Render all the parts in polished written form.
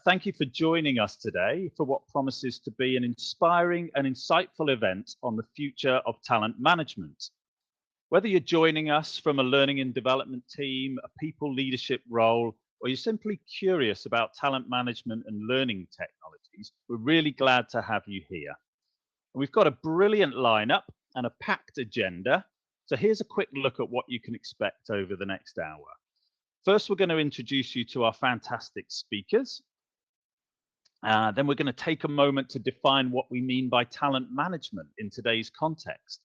Thank you for joining us today for what promises to be an inspiring and insightful event on the future of talent management. Whether you're joining us from a learning and development team, a people leadership role, or you're simply curious about talent management and learning technologies, we're really glad to have you here. We've got a brilliant lineup and a packed agenda. So here's a quick look at what you can expect over the next hour. First, we're going to introduce you to our fantastic speakers. Then we're going to take a moment to define what we mean by talent management in today's context.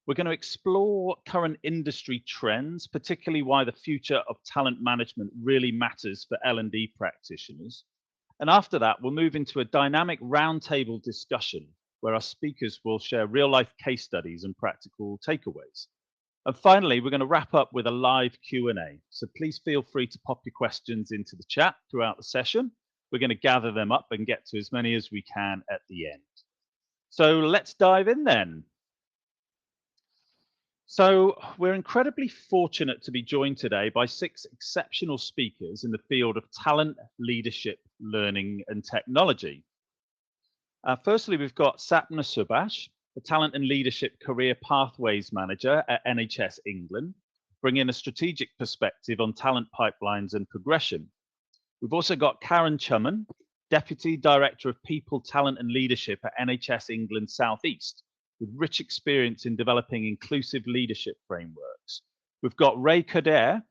We're going to explore current industry trends, particularly why the future of talent management really matters for L&D practitioners. And after that, we'll move into a dynamic roundtable discussion where our speakers will share real-life case studies and practical takeaways. And finally, we're going to wrap up with a live Q&A. So please feel free to pop your questions into the chat throughout the session. We're going to gather them up and get to as many as we can at the end. So let's dive in then. So we're incredibly fortunate to be joined today by 6 exceptional speakers in the field of talent, leadership, learning and technology. Firstly, we've got Sapna Subhash, the Talent and Leadership Career Pathways Manager at NHS England, bringing a strategic perspective on talent pipelines and progression. We've also got Karen Chumman, Deputy Director of People, Talent and Leadership at NHS England South East, with rich experience in developing inclusive leadership frameworks. We've got Ray Kader,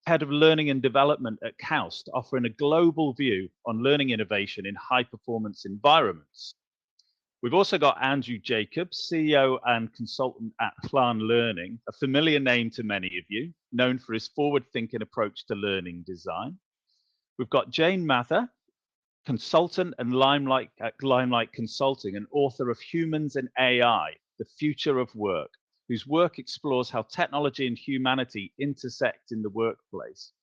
Head of Learning and Development at KAUST, offering a global view on learning innovation in high-performance environments. We've also got Andrew Jacobs, CEO and consultant at Plan Learning, a familiar name to many of you, known for his forward-thinking approach to learning design. We've got Jane Mather, consultant and Limelight Consulting, and author of Humans and AI, The Future of Work, whose work explores how technology and humanity intersect in the workplace.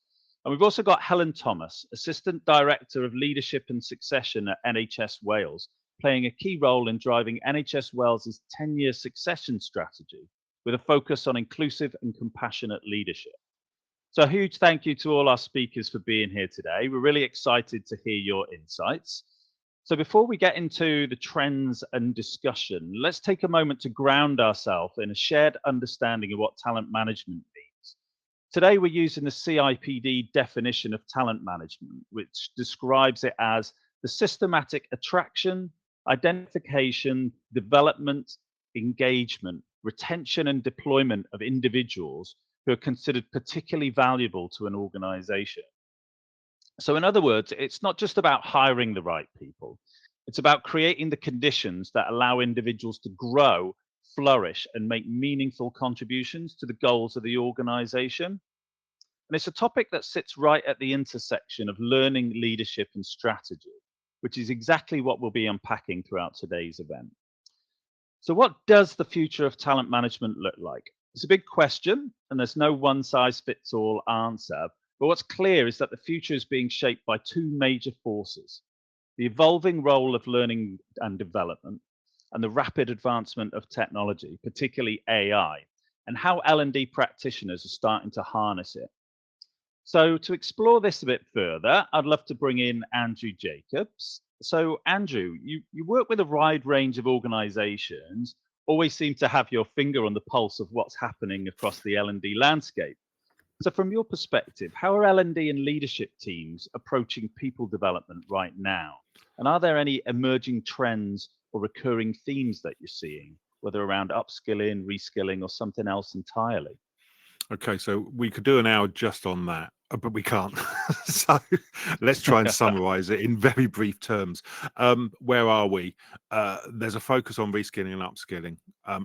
And we've also got Helen Thomas, Assistant Director of Leadership and Succession at NHS Wales, playing a key role in driving NHS Wales's 10-year succession strategy with a focus on inclusive and compassionate leadership. So a huge thank you to all our speakers for being here today. We're really excited to hear your insights. So before we get into the trends and discussion, let's take a moment to ground ourselves in a shared understanding of what talent management means. Today, we're using the CIPD definition of talent management, which describes it as the systematic attraction, identification, development, engagement, retention and deployment of individuals who are considered particularly valuable to an organization. So in other words, it's not just about hiring the right people. It's about creating the conditions that allow individuals to grow, flourish, and make meaningful contributions to the goals of the organization. And it's a topic that sits right at the intersection of learning, leadership, and strategy, which is exactly what we'll be unpacking throughout today's event. So what does the future of talent management look like? It's a big question, and there's no one-size-fits-all answer. But what's clear is that the future is being shaped by 2 major forces: the evolving role of learning and development, and the rapid advancement of technology, particularly AI, and how L&D practitioners are starting to harness it. So to explore this a bit further, I'd love to bring in Andrew Jacobs. So Andrew, you work with a wide range of organizations, always seem to have your finger on the pulse of what's happening across the L&D landscape. So from your perspective, how are L&D and leadership teams approaching people development right now? And are there any emerging trends or recurring themes that you're seeing, whether around upskilling, reskilling, or something else entirely? Okay, so we could do an hour just on that, but we can't. So let's try and summarize it in very brief terms. Where are we? There's a focus on reskilling and upskilling,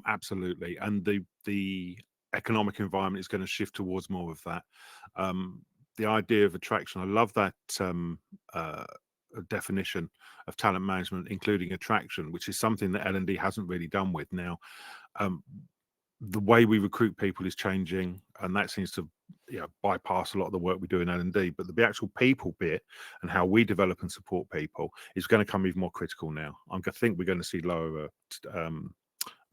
absolutely. And the economic environment is going to shift towards more of that. The idea of attraction, I love that definition of talent management, including attraction, which is something that L&D hasn't really done with now. The way we recruit people is changing, and that seems to bypass a lot of the work we do in L&D. But the actual people bit and how we develop and support people is going to come even more critical now. I think we're going to see lower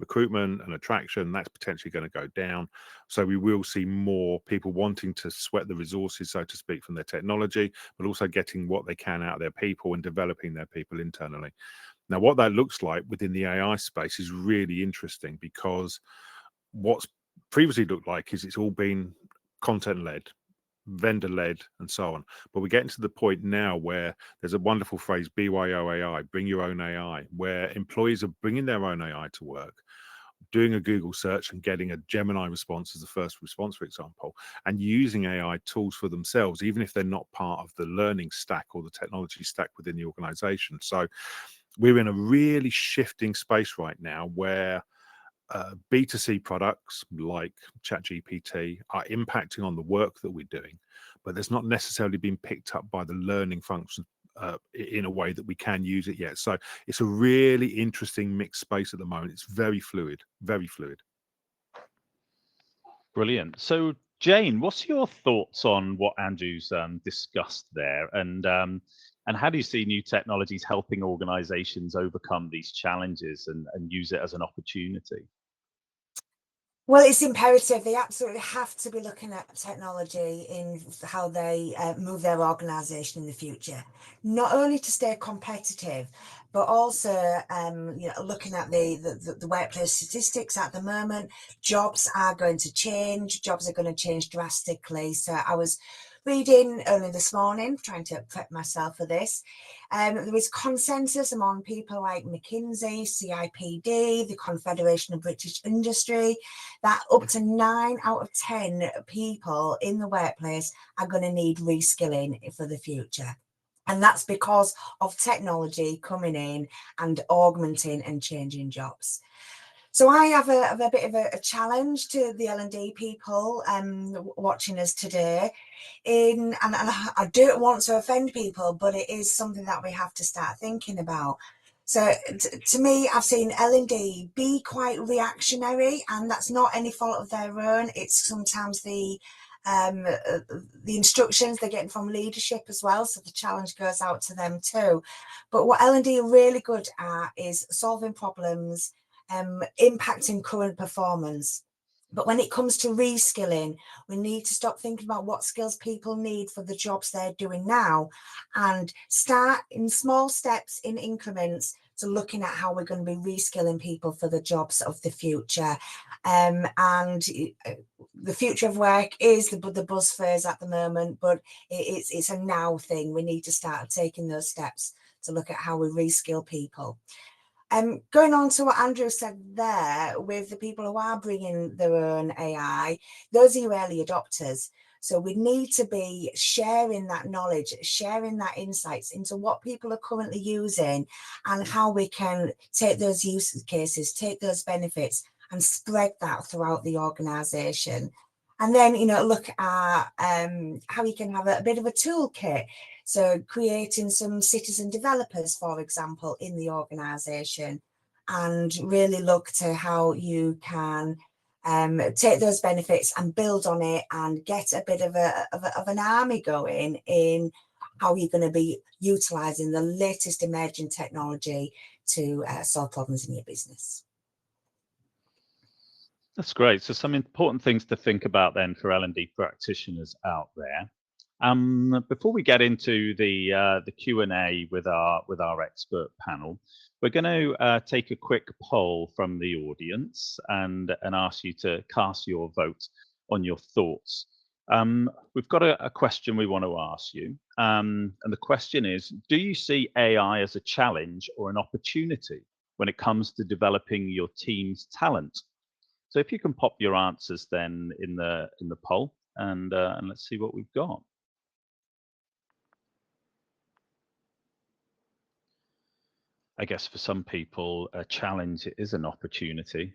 recruitment and attraction, that's potentially going to go down. So we will see more people wanting to sweat the resources, so to speak, from their technology, but also getting what they can out of their people and developing their people internally. Now, what that looks like within the AI space is really interesting, because what's previously looked like is it's all been content-led, vendor-led, and so on. But we're getting to the point now where there's a wonderful phrase, BYO AI, bring your own AI, where employees are bringing their own AI to work, doing a Google search and getting a Gemini response as the first response, for example, and using AI tools for themselves, even if they're not part of the learning stack or the technology stack within the organization. So we're in a really shifting space right now where B2C products like ChatGPT are impacting on the work that we're doing, but there's not necessarily been picked up by the learning function in a way that we can use it yet. So it's a really interesting mixed space at the moment. It's very fluid, very fluid. Brilliant. So, Jane, what's your thoughts on what Andrew's discussed there, and how do you see new technologies helping organizations overcome these challenges and use it as an opportunity? Well, it's imperative. They absolutely have to be looking at technology in how they move their organisation in the future, not only to stay competitive, but also looking at the workplace statistics at the moment. Jobs are going to change. Jobs are going to change drastically. So I was reading only this morning, trying to prep myself for this. There is consensus among people like McKinsey, CIPD, the Confederation of British Industry, that up to 9 out of 10 people in the workplace are going to need reskilling for the future. And that's because of technology coming in and augmenting and changing jobs. So I have a bit of a challenge to the L&D people watching us today. And I don't want to offend people, but it is something that we have to start thinking about. So to me, I've seen L&D be quite reactionary, and that's not any fault of their own. It's sometimes the instructions they're getting from leadership as well. So the challenge goes out to them too. But what L&D are really good at is solving problems, impacting current performance. But when it comes to reskilling, we need to stop thinking about what skills people need for the jobs they're doing now and start in small steps, in increments, to looking at how we're going to be reskilling people for the jobs of the future. And the future of work is the buzz phrase at the moment, but it's a now thing. We need to start taking those steps to look at how we reskill people. Going on to what Andrew said there, with the people who are bringing their own AI, those are your early adopters. So we need to be sharing that knowledge, sharing that insights into what people are currently using and how we can take those use cases, take those benefits and spread that throughout the organisation. And then, look at how you can have a bit of a toolkit. So creating some citizen developers, for example, in the organisation, and really look to how you can take those benefits and build on it and get a bit of an army going in how you're going to be utilising the latest emerging technology to solve problems in your business. That's great. So some important things to think about then for L&D practitioners out there. Before we get into the Q&A with our expert panel, we're going to take a quick poll from the audience and ask you to cast your vote on your thoughts. We've got a question we want to ask you, and the question is: do you see AI as a challenge or an opportunity when it comes to developing your team's talent? So if you can pop your answers then in the poll, and let's see what we've got. I guess for some people, a challenge is an opportunity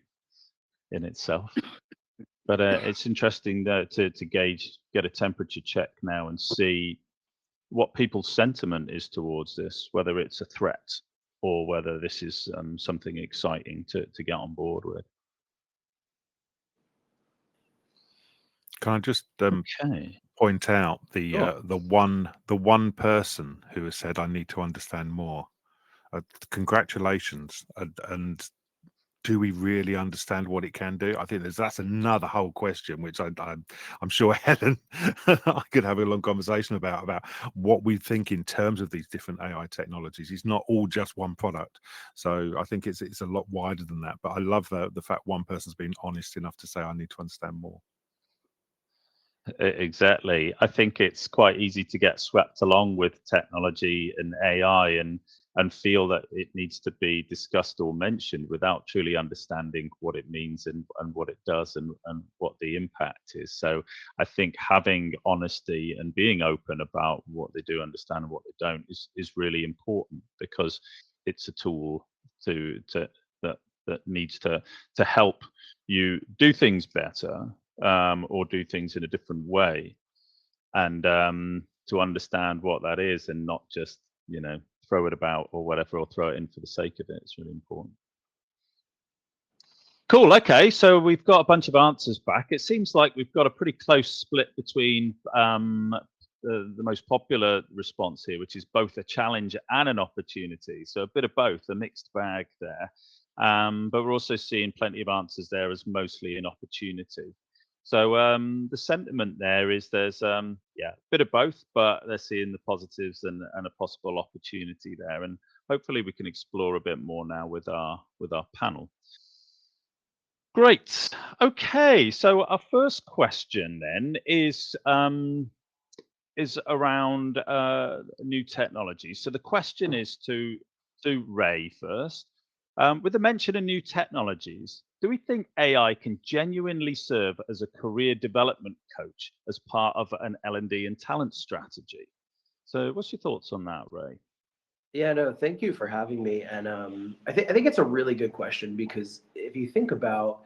in itself. But it's interesting to get a temperature check now and see what people's sentiment is towards this, whether it's a threat or whether this is something exciting to get on board with. Can I just Okay. point out the Sure. the one person who has said, "I need to understand more." Congratulations, and do we really understand what it can do? I think that's another whole question, which I'm sure Helen and I could have a long conversation about what we think in terms of these different AI technologies. It's not all just one product. So I think it's a lot wider than that. But I love the fact one person's been honest enough to say, I need to understand more. Exactly. I think it's quite easy to get swept along with technology and AI and feel that it needs to be discussed or mentioned without truly understanding what it means and what it does and what the impact is. So I think having honesty and being open about what they do understand and what they don't is really important, because it's a tool that needs to help you do things better, or do things in a different way, and to understand what that is and not just throw it about or whatever, or throw it in for the sake of it. It's really important. Cool. Okay, so we've got a bunch of answers back. It seems like we've got a pretty close split between the most popular response here, which is both a challenge and an opportunity. So a bit of both, a mixed bag there. But we're also seeing plenty of answers there as mostly an opportunity. So the sentiment there is there's a bit of both, but they're seeing the positives and a possible opportunity there. And hopefully we can explore a bit more now with our panel. Great. Okay, so our first question then is around new technology. So the question is to Ray first. With the mention of new technologies, do we think AI can genuinely serve as a career development coach as part of an L&D and talent strategy? So what's your thoughts on that, Ray? Yeah, no, thank you for having me. And I think it's a really good question, because if you think about,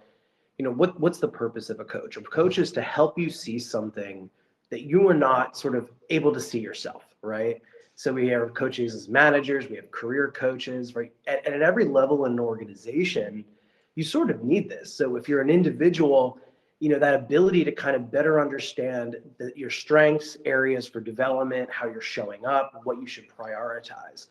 what's the purpose of a coach? A coach is to help you see something that you are not sort of able to see yourself, right? So we have coaches as managers, we have career coaches, right? And at every level in an organization, you sort of need this. So if you're an individual, that ability to kind of better understand your strengths, areas for development, how you're showing up, what you should prioritize,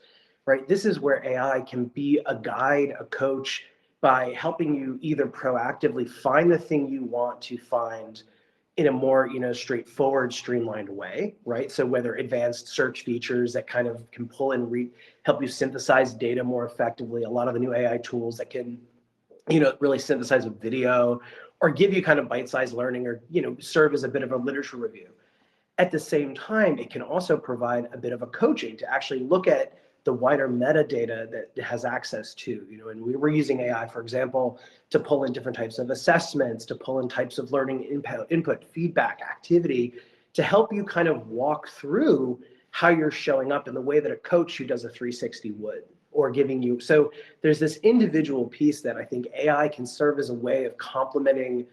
right? This is where AI can be a guide, a coach, by helping you either proactively find the thing you want to find in a more straightforward, streamlined way, right? So whether advanced search features that kind of can pull and help you synthesize data more effectively, a lot of the new AI tools that can really synthesize a video, or give you kind of bite-sized learning, or serve as a bit of a literature review. At the same time, it can also provide a bit of a coaching to actually look at the wider metadata that it has access to, and we were using AI, for example, to pull in different types of assessments, to pull in types of learning input, feedback, activity, to help you kind of walk through how you're showing up in the way that a coach who does a 360 would, or giving you. So there's this individual piece that I think AI can serve as a way of complementing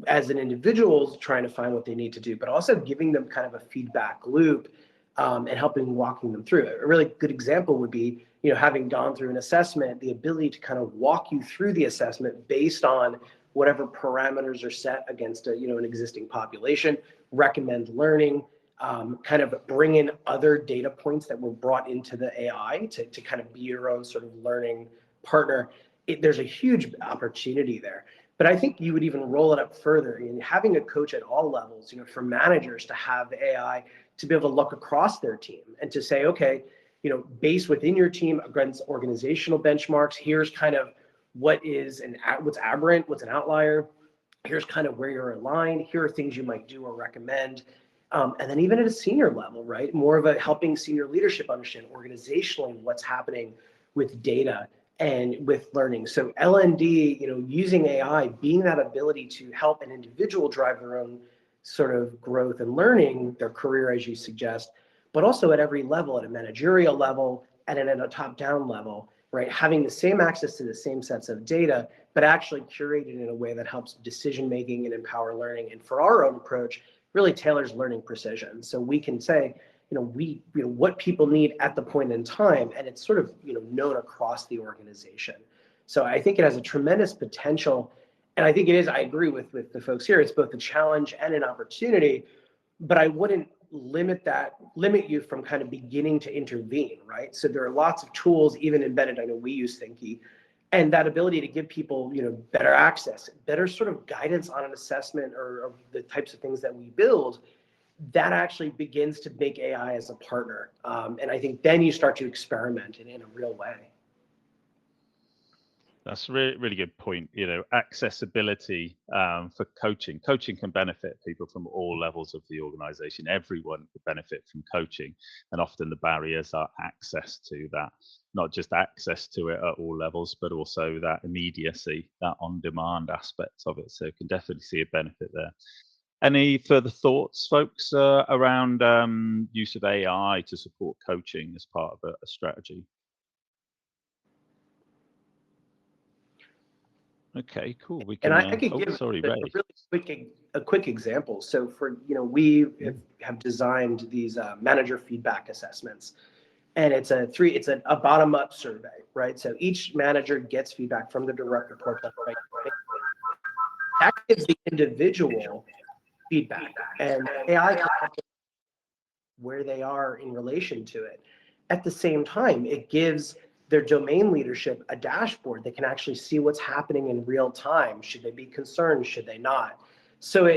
as an individual trying to find what they need to do, but also giving them kind of a feedback loop, and helping walking them through it. A really good example would be, having gone through an assessment, the ability to kind of walk you through the assessment based on whatever parameters are set against an existing population, recommend learning, kind of bring in other data points that were brought into the AI to kind of be your own sort of learning partner. There's a huge opportunity there. But I think you would even roll it up further in having a coach at all levels, for managers to have the AI to be able to look across their team and to say, okay, based within your team against organizational benchmarks, here's kind of what's aberrant, what's an outlier, here's kind of where you're aligned, here are things you might do or recommend. And then even at a senior level, right, more of a helping senior leadership understand organizationally what's happening with data and with learning. So L&D, using AI, being that ability to help an individual drive their own sort of growth and learning, their career, as you suggest, but also at every level, at a managerial level and at a top-down level, right? Having the same access to the same sets of data, but actually curated in a way that helps decision-making and empower learning. And for our own approach, really tailors learning precision. So we can say, what people need at the point in time, and it's sort of, known across the organization. So I think it has a tremendous potential. And I think it is, I agree with the folks here, it's both a challenge and an opportunity, but I wouldn't limit you from kind of beginning to intervene, right? So there are lots of tools, even embedded, I know we use Thinqi, And that ability to give people, better access, better sort of guidance on an assessment or the types of things that we build, that actually begins to make AI as a partner. And I think then you start to experiment in a real way. That's a really, really good point. Accessibility for coaching. Coaching can benefit people from all levels of the organization. Everyone could benefit from coaching. And often the barriers are access to that, not just access to it at all levels, but also that immediacy, that on-demand aspect of it. So you can definitely see a benefit there. Any further thoughts, folks, around use of AI to support coaching as part of a strategy? Okay, cool. We can. And I could give sorry, a Ray. really quick example. So for we have designed these manager feedback assessments, and it's a bottom up survey, right? So each manager gets feedback from the direct report. Right? That gives the individual feedback, and AI can help where they are in relation to it. At the same time, it gives their domain leadership a dashboard that can actually see what's happening in real time. Should they be concerned? Should they not? So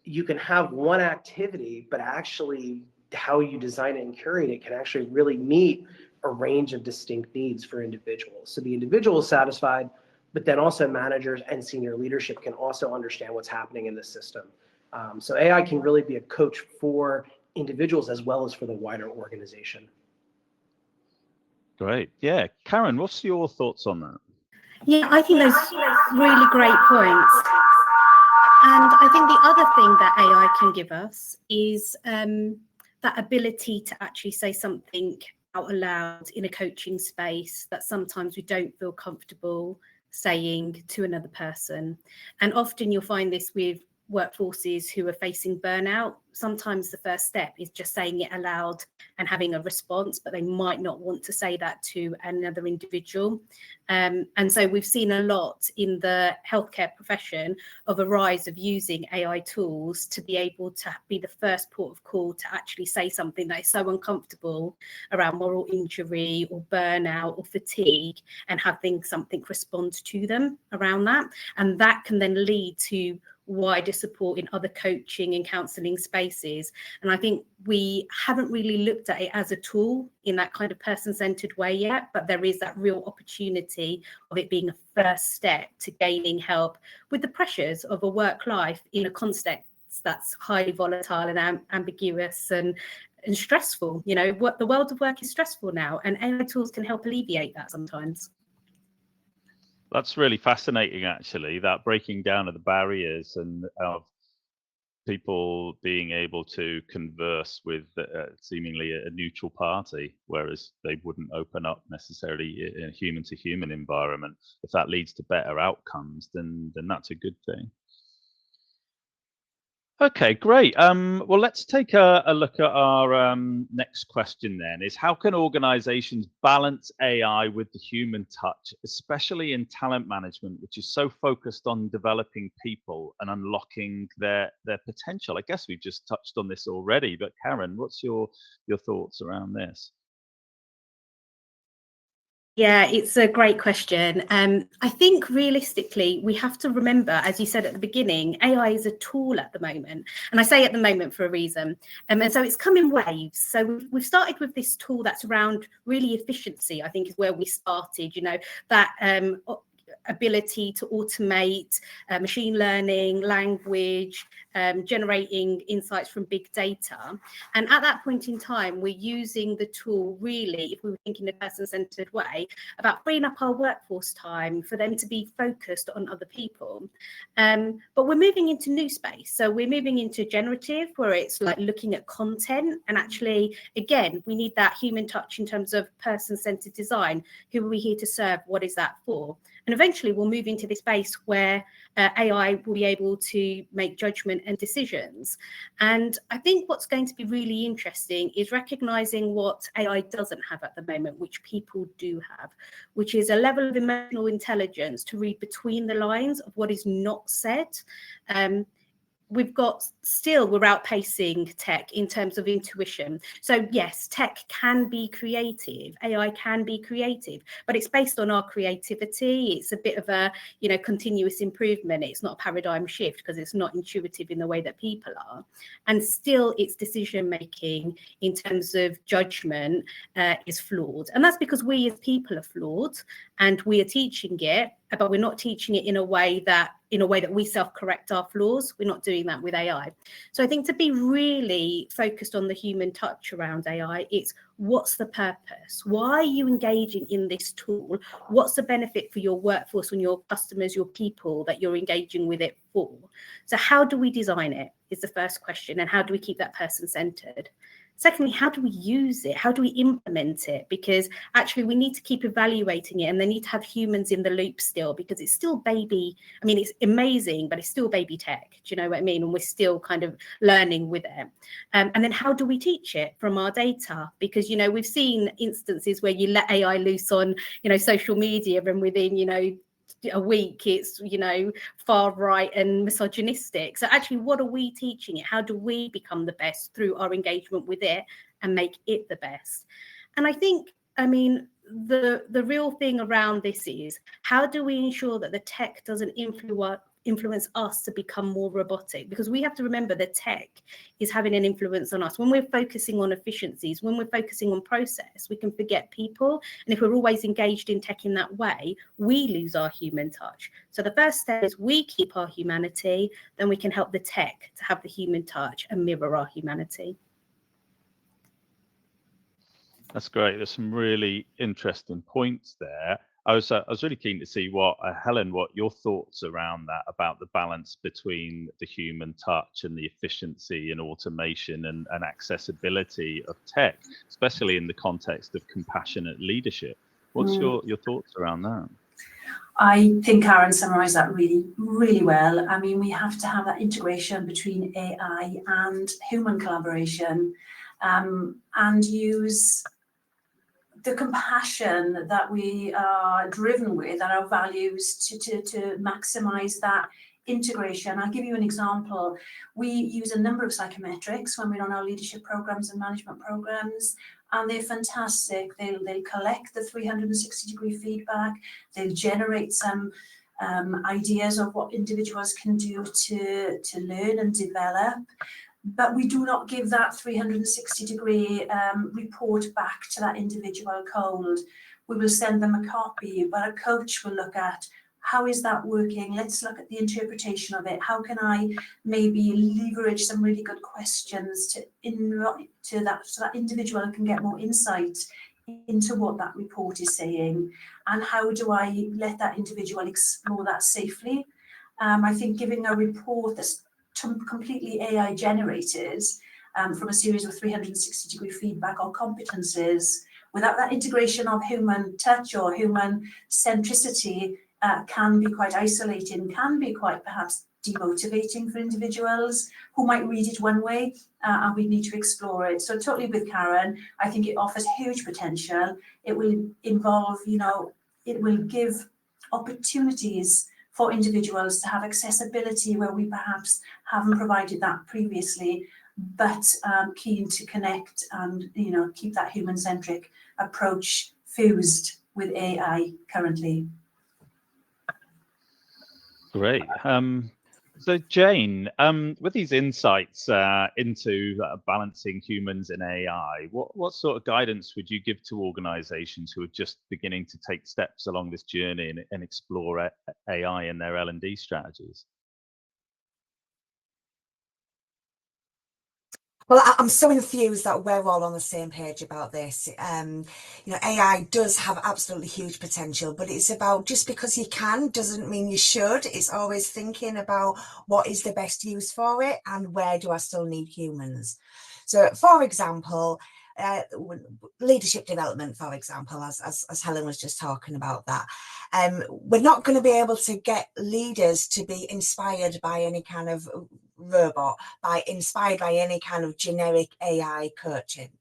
you can have one activity, but actually how you design it and curate it can actually really meet a range of distinct needs for individuals. So the individual is satisfied, but then also managers and senior leadership can also understand what's happening in the system. So AI can really be a coach for individuals as well as for the wider organization. Great. Yeah. Karen, what's your thoughts on that? Yeah, I think those really great points. And I think the other thing that AI can give us is that ability to actually say something out aloud in a coaching space that sometimes we don't feel comfortable saying to another person. And often you'll find this with workforces who are facing burnout. Sometimes the first step is just saying it aloud and having a response, but they might not want to say that to another individual. And so we've seen a lot in the healthcare profession of a rise of using AI tools to be able to be the first port of call to actually say something that is so uncomfortable around moral injury or burnout or fatigue, and having something respond to them around that. And that can then lead to wider support in other coaching and counselling spaces. And I think we haven't really looked at it as a tool in that kind of person-centred way yet, but there is that real opportunity of it being a first step to gaining help with the pressures of a work life in a context that's highly volatile and ambiguous and stressful. What the world of work is stressful now, and AI tools can help alleviate that sometimes. That's really fascinating, actually, that breaking down of the barriers and of people being able to converse with seemingly a neutral party, whereas they wouldn't open up necessarily in a human-to-human environment. If that leads to better outcomes, then that's a good thing. Okay, great. Well, let's take a look at our next question then, is how can organizations balance AI with the human touch, especially in talent management, which is so focused on developing people and unlocking their potential? I guess we've just touched on this already, but Karen, what's your thoughts around this? Yeah, it's a great question. I think realistically, we have to remember, as you said at the beginning, AI is a tool at the moment. And I say at the moment for a reason. And so it's come in waves. So we've started with this tool that's around really efficiency, I think is where we started, that ability to automate machine learning, language, generating insights from big data. And at that point in time, we're using the tool really, if we were thinking in a person-centered way, about freeing up our workforce time for them to be focused on other people. But we're moving into new space. So we're moving into generative, where it's like looking at content. And actually, again, we need that human touch in terms of person-centered design. Who are we here to serve? What is that for? And eventually we'll move into this space where AI will be able to make judgment and decisions. And I think what's going to be really interesting is recognizing what AI doesn't have at the moment, which people do have, which is a level of emotional intelligence to read between the lines of what is not said. we're outpacing tech in terms of intuition. So yes, tech can be creative, AI can be creative, but it's based on our creativity. It's a bit of a, continuous improvement. It's not a paradigm shift because it's not intuitive in the way that people are. And still its decision making in terms of judgment is flawed. And that's because we as people are flawed, and we are teaching it, but we're not teaching it in a way that we self-correct our flaws. We're not doing that with AI. So I think to be really focused on the human touch around AI, it's what's the purpose? Why are you engaging in this tool? What's the benefit for your workforce and your customers, your people that you're engaging with it for? So how do we design it is the first question, and how do we keep that person centered? Secondly, how do we use it? How do we implement it? Because actually we need to keep evaluating it, and they need to have humans in the loop still, because it's still baby. I mean, it's amazing, but it's still baby tech. Do you know what I mean? And we're still kind of learning with it. And then how do we teach it from our data? Because, we've seen instances where you let AI loose on, social media, and within, a week it's far right and misogynistic. So actually, what are we teaching it? How do we become the best through our engagement with it and make it the best? And I think, the real thing around this is, how do we ensure that the tech doesn't influence us to become more robotic? Because we have to remember that tech is having an influence on us. When we're focusing on efficiencies, when we're focusing on process, we can forget people. And if we're always engaged in tech in that way, we lose our human touch. So the first step is we keep our humanity, then we can help the tech to have the human touch and mirror our humanity. That's great. There's some really interesting points there. I was really keen to see Helen, what your thoughts around that, about the balance between the human touch and the efficiency and automation and accessibility of tech, especially in the context of compassionate leadership. What's your thoughts around that? I think Karen summarised that really, really well. I mean, we have to have that integration between AI and human collaboration, and use the compassion that we are driven with and our values to maximise that integration. I'll give you an example. We use a number of psychometrics when we're on our leadership programs and management programs, and they're fantastic. They'll collect the 360-degree feedback. They'll generate some ideas of what individuals can do to learn and develop. But we do not give that 360-degree report back to that individual cold. We will send them a copy, but a coach will look at, how is that working? Let's look at the interpretation of it. How can I maybe leverage some really good questions so that individual can get more insight into what that report is saying? And how do I let that individual explore that safely? I think giving a report that's completely AI generated from a series of 360-degree feedback or competences, without that integration of human touch or human centricity, can be quite isolating, can be quite perhaps demotivating for individuals who might read it one way, and we need to explore it. So totally with Karen, I think it offers huge potential. It will involve, it will give opportunities for individuals to have accessibility where we perhaps haven't provided that previously, but keen to connect and keep that human-centric approach fused with AI currently. Great. So Jane, with these insights into balancing humans and AI, what sort of guidance would you give to organisations who are just beginning to take steps along this journey and explore AI in their L&D strategies? Well, I'm so enthused that we're all on the same page about this. AI does have absolutely huge potential, but it's about, just because you can doesn't mean you should. It's always thinking about what is the best use for it and where do I still need humans. So, for example, leadership development, for example, as Helen was just talking about that. We're not going to be able to get leaders to be inspired by any kind of robot, inspired by any kind of generic AI coaching.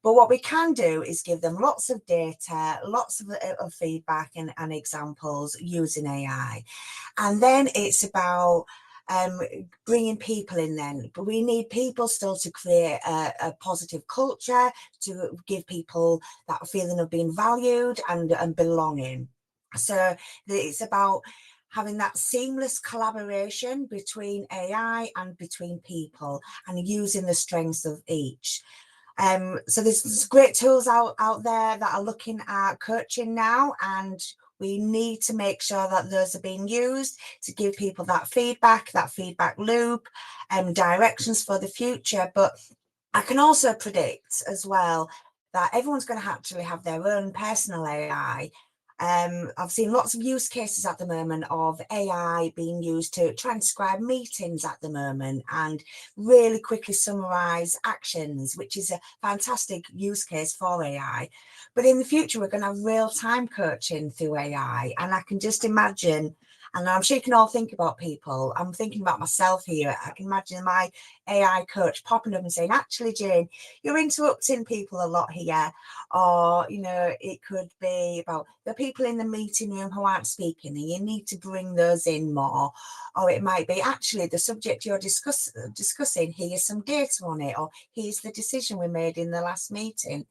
But what we can do is give them lots of data, lots of feedback and examples using AI. And then it's about bringing people in then, but we need people still to create a positive culture, to give people that feeling of being valued and belonging. So it's about having that seamless collaboration between AI and between people and using the strengths of each. So there's great tools out there that are looking at coaching now, and we need to make sure that those are being used to give people that feedback loop, and directions for the future. But I can also predict as well that everyone's going to actually have their own personal AI. I've seen lots of use cases at the moment of AI being used to transcribe meetings at the moment and really quickly summarize actions, which is a fantastic use case for AI. But in the future, we're going to have real-time coaching through AI. And I can just imagine, and I'm sure you can all think about people, I'm thinking about myself here. I can imagine my AI coach popping up and saying, actually, Jane, you're interrupting people a lot here. Or, you know, it could be about the people in the meeting room who aren't speaking and you need to bring those in more. Or it might be, actually, the subject you're discussing, here's some data on it, or here's the decision we made in the last meeting.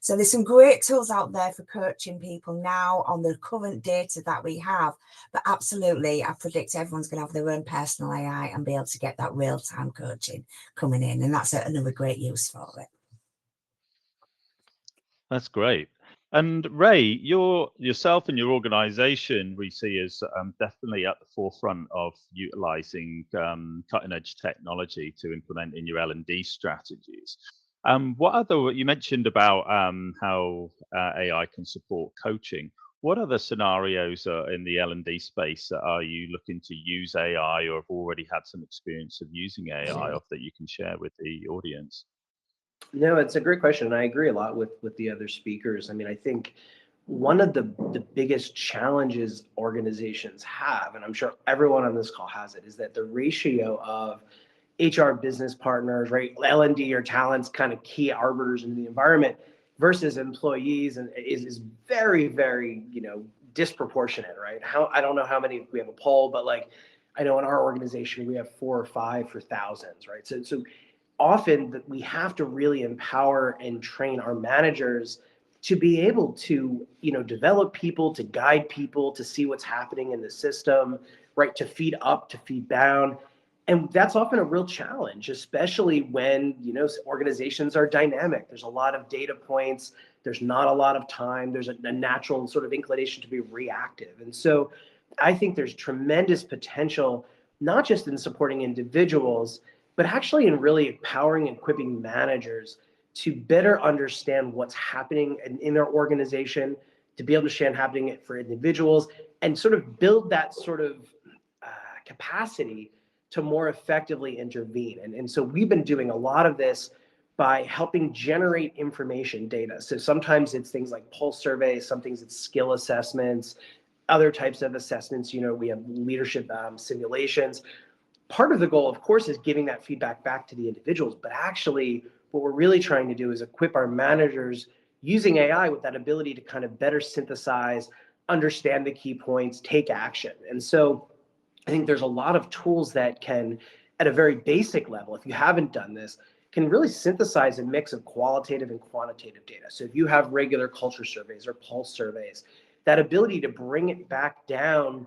So there's some great tools out there for coaching people now on the current data that we have. But absolutely, I predict everyone's going to have their own personal AI and be able to get that real-time coaching coming in. And that's another great use for it. That's great. And Ray, yourself and your organization we see as definitely at the forefront of utilizing cutting edge technology to implement in your L&D strategies. What other, you mentioned about how AI can support coaching. What other scenarios in the L&D space are you looking to use AI or have already had some experience of using AI of that you can share with the audience? No, it's a great question. And I agree a lot with the other speakers. I mean, I think one of the biggest challenges organizations have, and I'm sure everyone on this call has it, is that the ratio of HR business partners, right, L&D or talents, kind of key arbiters in the environment versus employees, and is very, very, disproportionate, right? I don't know how many, we have a poll, but like, I know in our organization, we have 4 or 5 for thousands, right? So often that we have to really empower and train our managers to be able to, develop people, to guide people, to see what's happening in the system, right? To feed up, to feed down. And that's often a real challenge, especially when, organizations are dynamic. There's a lot of data points. There's not a lot of time. There's a natural sort of inclination to be reactive. And so I think there's tremendous potential, not just in supporting individuals, but actually in really empowering and equipping managers to better understand what's happening in their organization, to be able to understand happening for individuals, and sort of build that sort of capacity to more effectively intervene. And so we've been doing a lot of this by helping generate information data. So sometimes it's things like pulse surveys, sometimes it's skill assessments, other types of assessments. We have leadership simulations. Part of the goal, of course, is giving that feedback back to the individuals, but actually what we're really trying to do is equip our managers using AI with that ability to kind of better synthesize, understand the key points, take action. And so I think there's a lot of tools that can, at a very basic level, if you haven't done this, can really synthesize a mix of qualitative and quantitative data. So if you have regular culture surveys or pulse surveys, that ability to bring it back down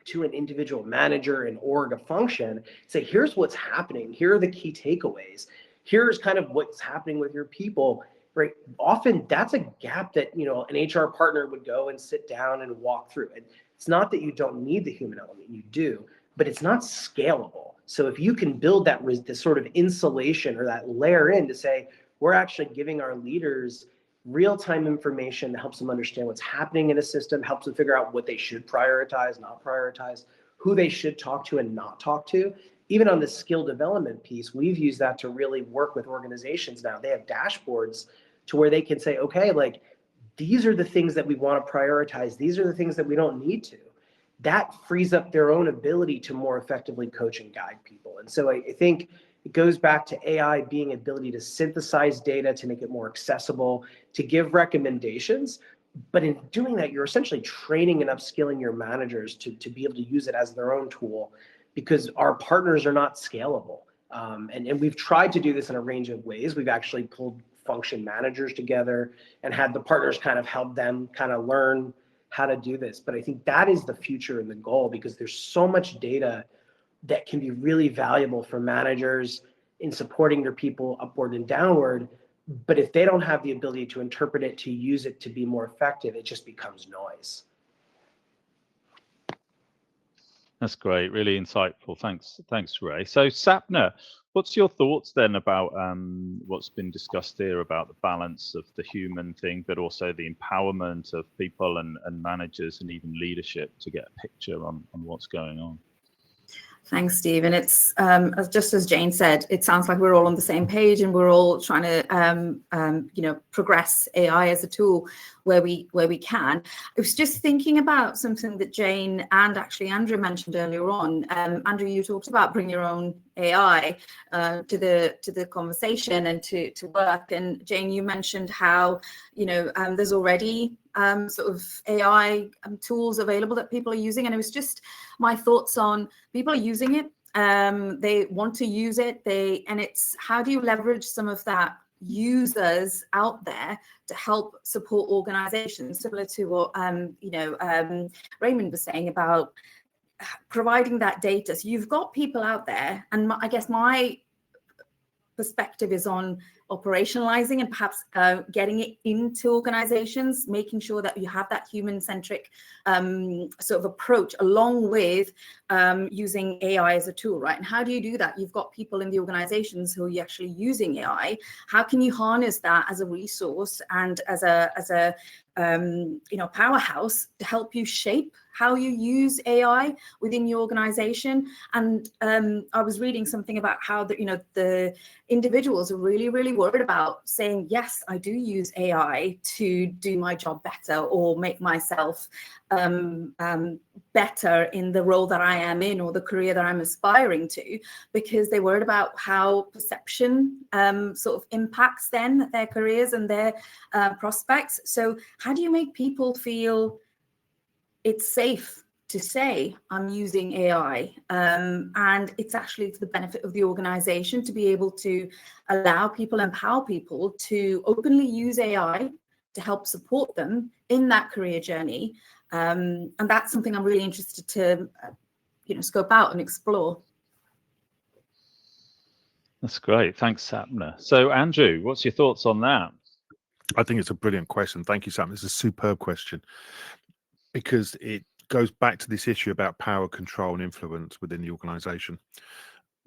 to an individual manager and org a function, say, here's what's happening. Here are the key takeaways. Here's kind of what's happening with your people, right? Often that's a gap that, an HR partner would go and sit down and walk through. And it's not that you don't need the human element, you do, but it's not scalable. So if you can build this sort of insulation or that layer in to say, we're actually giving our leaders real-time information that helps them understand what's happening in a system, helps them figure out what they should prioritize, not prioritize, who they should talk to and not talk to. Even on the skill development piece, we've used that to really work with organizations now. They have dashboards to where they can say, okay, like, these are the things that we want to prioritize. These are the things that we don't need to. That frees up their own ability to more effectively coach and guide people. And so I think it goes back to AI being ability to synthesize data, to make it more accessible, to give recommendations. But in doing that, you're essentially training and upskilling your managers to be able to use it as their own tool. because our partners are not scalable. And we've tried to do this in a range of ways. We've actually pulled function managers together and had the partners kind of help them kind of learn how to do this. But I think that is the future and the goal, because there's so much data that can be really valuable for managers in supporting their people upward and downward. But if they don't have the ability to interpret it, to use it to be more effective, it just becomes noise. That's great, really insightful. Thanks, Ray. So Sapna, what's your thoughts then about what's been discussed here about the balance of the human thing, but also the empowerment of people and managers and even leadership to get a picture on what's going on? Thanks, Steve. And it's just as Jane said, it sounds like we're all on the same page and we're all trying to, progress AI as a tool where we can. I was just thinking about something that Jane and actually Andrew mentioned earlier on. Andrew, you talked about bring your own AI to the conversation and to work. And Jane, you mentioned how there's already sort of AI tools available that people are using, and it was just my thoughts on people are using it. They want to use it. And it's how do you leverage some of that users out there to help support organizations, similar to what Raymond was saying about providing that data. So you've got people out there, and I guess my perspective is on operationalizing and perhaps getting it into organizations, making sure that you have that human-centric sort of approach along with using AI as a tool, right? And how do you do that? You've got people in the organizations who are actually using AI. How can you harness that as a resource and as a powerhouse to help you shape how you use AI within your organization? And I was reading something about how the individuals are really, really worried about saying, yes, I do use AI to do my job better or make myself better in the role that I am in or the career that I'm aspiring to, because they're worried about how perception sort of impacts then their careers and their prospects. So how do you make people feel it's safe to say I'm using AI, and it's actually to the benefit of the organization to be able to allow people, empower people to openly use AI to help support them in that career journey? And that's something I'm really interested to scope out and explore. That's great. Thanks, Sapna. So Andrew, what's your thoughts on that? I think it's a brilliant question. Thank you, Sam. It's a superb question, because it goes back to this issue about power, control, and influence within the organization.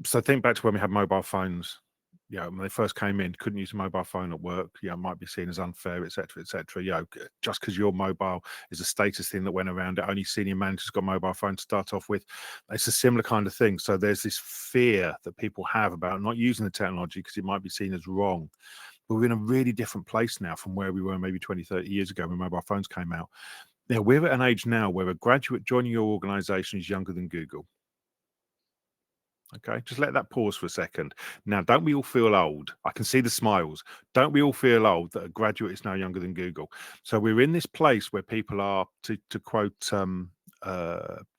So think back to when we had mobile phones. When they first came in, couldn't use a mobile phone at work. It might be seen as unfair, etc., etc. Just because your mobile is a status thing that went around it, only senior managers got mobile phone to start off with. It's a similar kind of thing. So there's this fear that people have about not using the technology because it might be seen as wrong. But we're in a really different place now from where we were maybe 20, 30 years ago when mobile phones came out. Now, we're at an age now where a graduate joining your organization is younger than Google. Okay, just let that pause for a second. Now, don't we all feel old? I can see the smiles. Don't we all feel old that a graduate is now younger than Google? So we're in this place where people are, to quote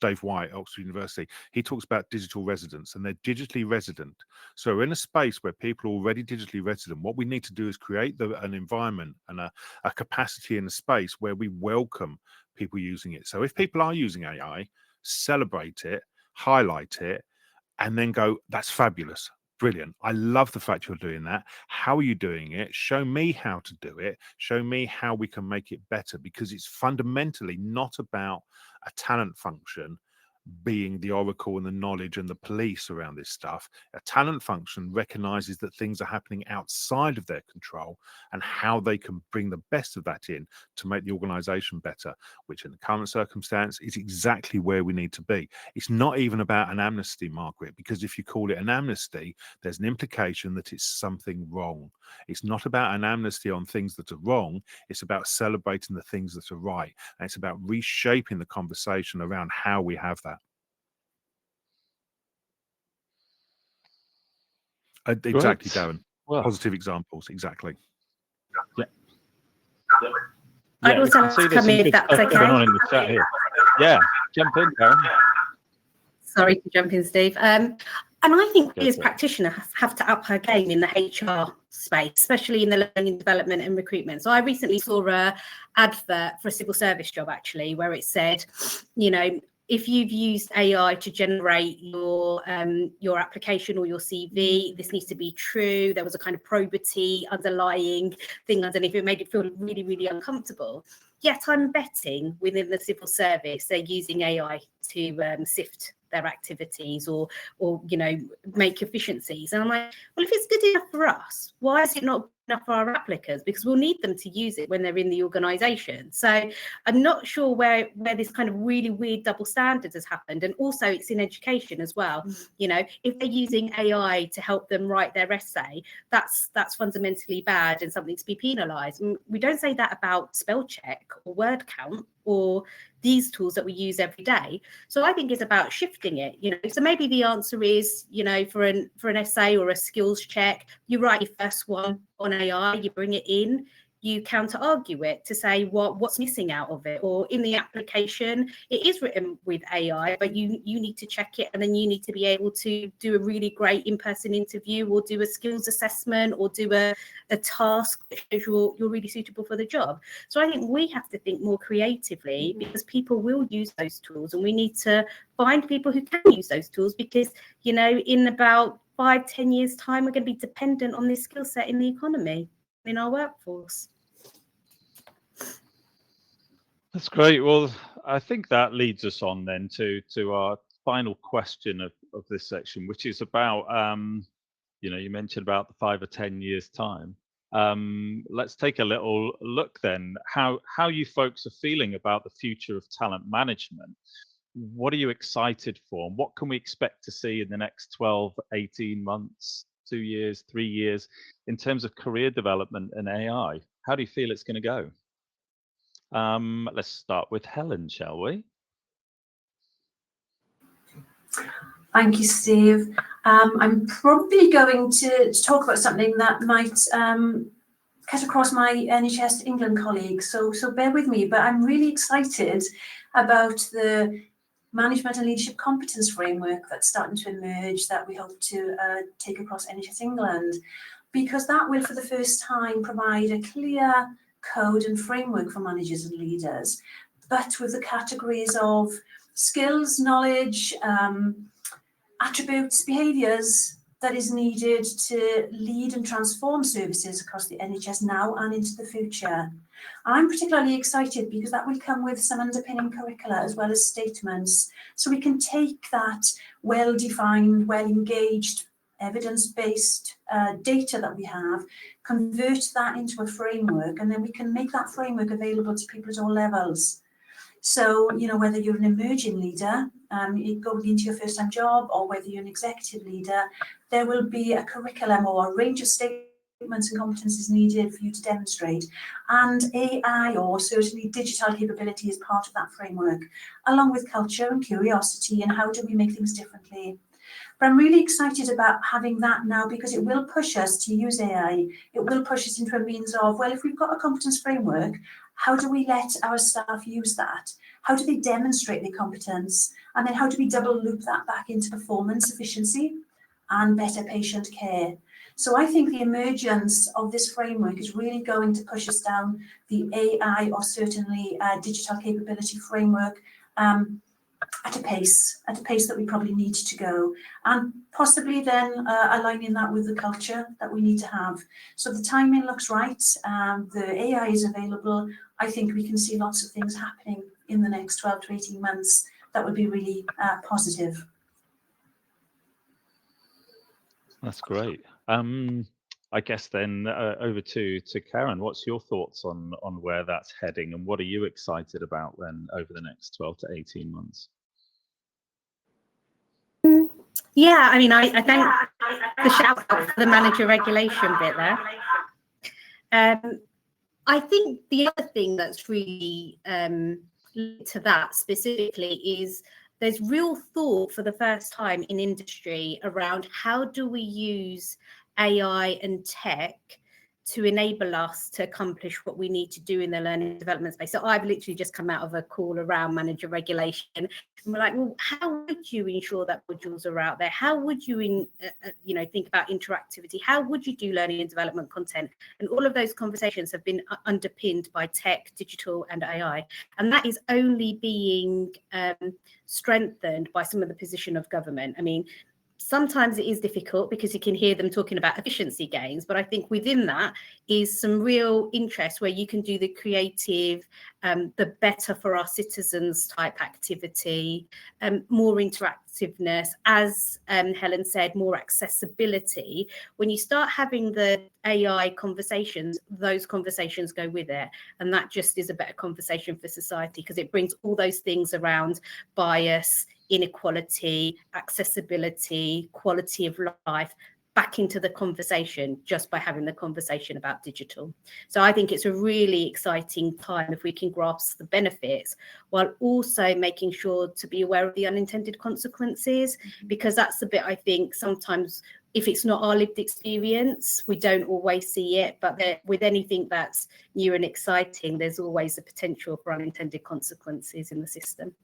Dave White, Oxford University, he talks about digital residents, and they're digitally resident. So we're in a space where people are already digitally resident. What we need to do is create an environment and a capacity in a space where we welcome people using it. So if people are using AI, celebrate it, highlight it, and then go, that's fabulous, brilliant. I love the fact you're doing that. How are you doing it? Show me how to do it. Show me how we can make it better, because it's fundamentally not about a talent function being the oracle and the knowledge and the police around this stuff. A talent function recognizes that things are happening outside of their control and how they can bring the best of that in to make the organization better, which in the current circumstance is exactly where we need to be. It's not even about an amnesty, Margaret, because if you call it an amnesty, there's an implication that it's something wrong. It's not about an amnesty on things that are wrong. It's about celebrating the things that are right. And it's about reshaping the conversation around how we have that. Exactly, Darren. Well, positive examples, exactly. Yeah. I'd also like to come in if that's okay. Going on in the chat here. Yeah, jump in, Darren. Sorry to jump in, Steve. And I think we as for it. practitioners have to up our game in the HR space, especially in the learning, development and recruitment. So I recently saw a advert for a civil service job, actually, where it said, you know, if you've used AI to generate your application or your CV, this needs to be true. There was a kind of probity underlying thing underneath. It made it feel really, really uncomfortable. Yet I'm betting within the civil service, they're using AI to sift their activities or you know, make efficiencies. And I'm like, well, if it's good enough for us, why is it not good enough for our applicants? Because we'll need them to use it when they're in the organisation. So I'm not sure where this kind of really weird double standard has happened. And also it's in education as well. You know, if they're using AI to help them write their essay, that's fundamentally bad and something to be penalised. We don't say that about spell check or word count or these tools that we use every day. So I think it's about shifting it, you know. So maybe the answer is, you know, for an essay or a skills check, you write your first one on AI, you bring it in, you counter argue it to say what's missing out of it, or in the application it is written with AI, but you need to check it, and then you need to be able to do a really great in-person interview or do a skills assessment or do a task that shows you're really suitable for the job. So I think we have to think more creatively, because people will use those tools, and we need to find people who can use those tools, because, you know, in about 5-10 years time, we're going to be dependent on this skill set in the economy, in our workforce. That's great. Well, I think that leads us on then to our final question of this section, which is about, you know, you mentioned about the 5 or 10 years time. Let's take a little look then, how you folks are feeling about the future of talent management. What are you excited for? And what can we expect to see in the next 12, 18 months, 2 years, 3 years, in terms of career development and AI? How do you feel it's going to go? Let's start with Helen, shall we? Thank you, Steve. I'm probably going to talk about something that might cut across my NHS England colleagues, so bear with me, but I'm really excited about the management and leadership competence framework that's starting to emerge, that we hope to take across NHS England, because that will for the first time provide a clear code and framework for managers and leaders, but with the categories of skills, knowledge, attributes, behaviours that is needed to lead and transform services across the NHS now and into the future. I'm particularly excited because that will come with some underpinning curricula as well as statements, so we can take that well-defined, well-engaged, evidence-based data that we have, convert that into a framework, and then we can make that framework available to people at all levels. So, you know, whether you're an emerging leader, going into your first-time job, or whether you're an executive leader, there will be a curriculum or a range of statements and competencies needed for you to demonstrate. And AI, or certainly digital capability, is part of that framework, along with culture and curiosity and how do we make things differently. But I'm really excited about having that now, because it will push us to use AI. It will push us into a means of, well, if we've got a competence framework, how do we let our staff use that? How do they demonstrate their competence? And then how do we double loop that back into performance, efficiency, and better patient care? So I think the emergence of this framework is really going to push us down the AI, or certainly digital capability framework, at a pace that we probably need to go, and possibly then aligning that with the culture that we need to have. So the timing looks right, the AI is available. I think we can see lots of things happening in the next 12 to 18 months that would be really positive. That's great. I guess then over to Karen. What's your thoughts on where that's heading, and what are you excited about then over the next 12 to 18 months? Yeah, I mean, I thank the shout out for the manager regulation bit there. I think the other thing that's really linked to that specifically is there's real thought for the first time in industry around how do we use AI and tech to enable us to accomplish what we need to do in the learning development space. So I've literally just come out of a call around manager regulation, and we're like, well, how would you ensure that modules are out there? How would you, think about interactivity? How would you do learning and development content? And all of those conversations have been underpinned by tech, digital, and AI, and that is only being strengthened by some of the position of government. I mean, sometimes it is difficult because you can hear them talking about efficiency gains, but I think within that is some real interest where you can do the creative, the better for our citizens type activity, more interactiveness, as Helen said, more accessibility. When you start having the AI conversations, those conversations go with it. And that just is a better conversation for society because it brings all those things around bias, inequality, accessibility, quality of life back into the conversation just by having the conversation about digital. So I think it's a really exciting time if we can grasp the benefits while also making sure to be aware of the unintended consequences, because that's the bit I think sometimes if it's not our lived experience, we don't always see it, but with anything that's new and exciting, there's always the potential for unintended consequences in the system.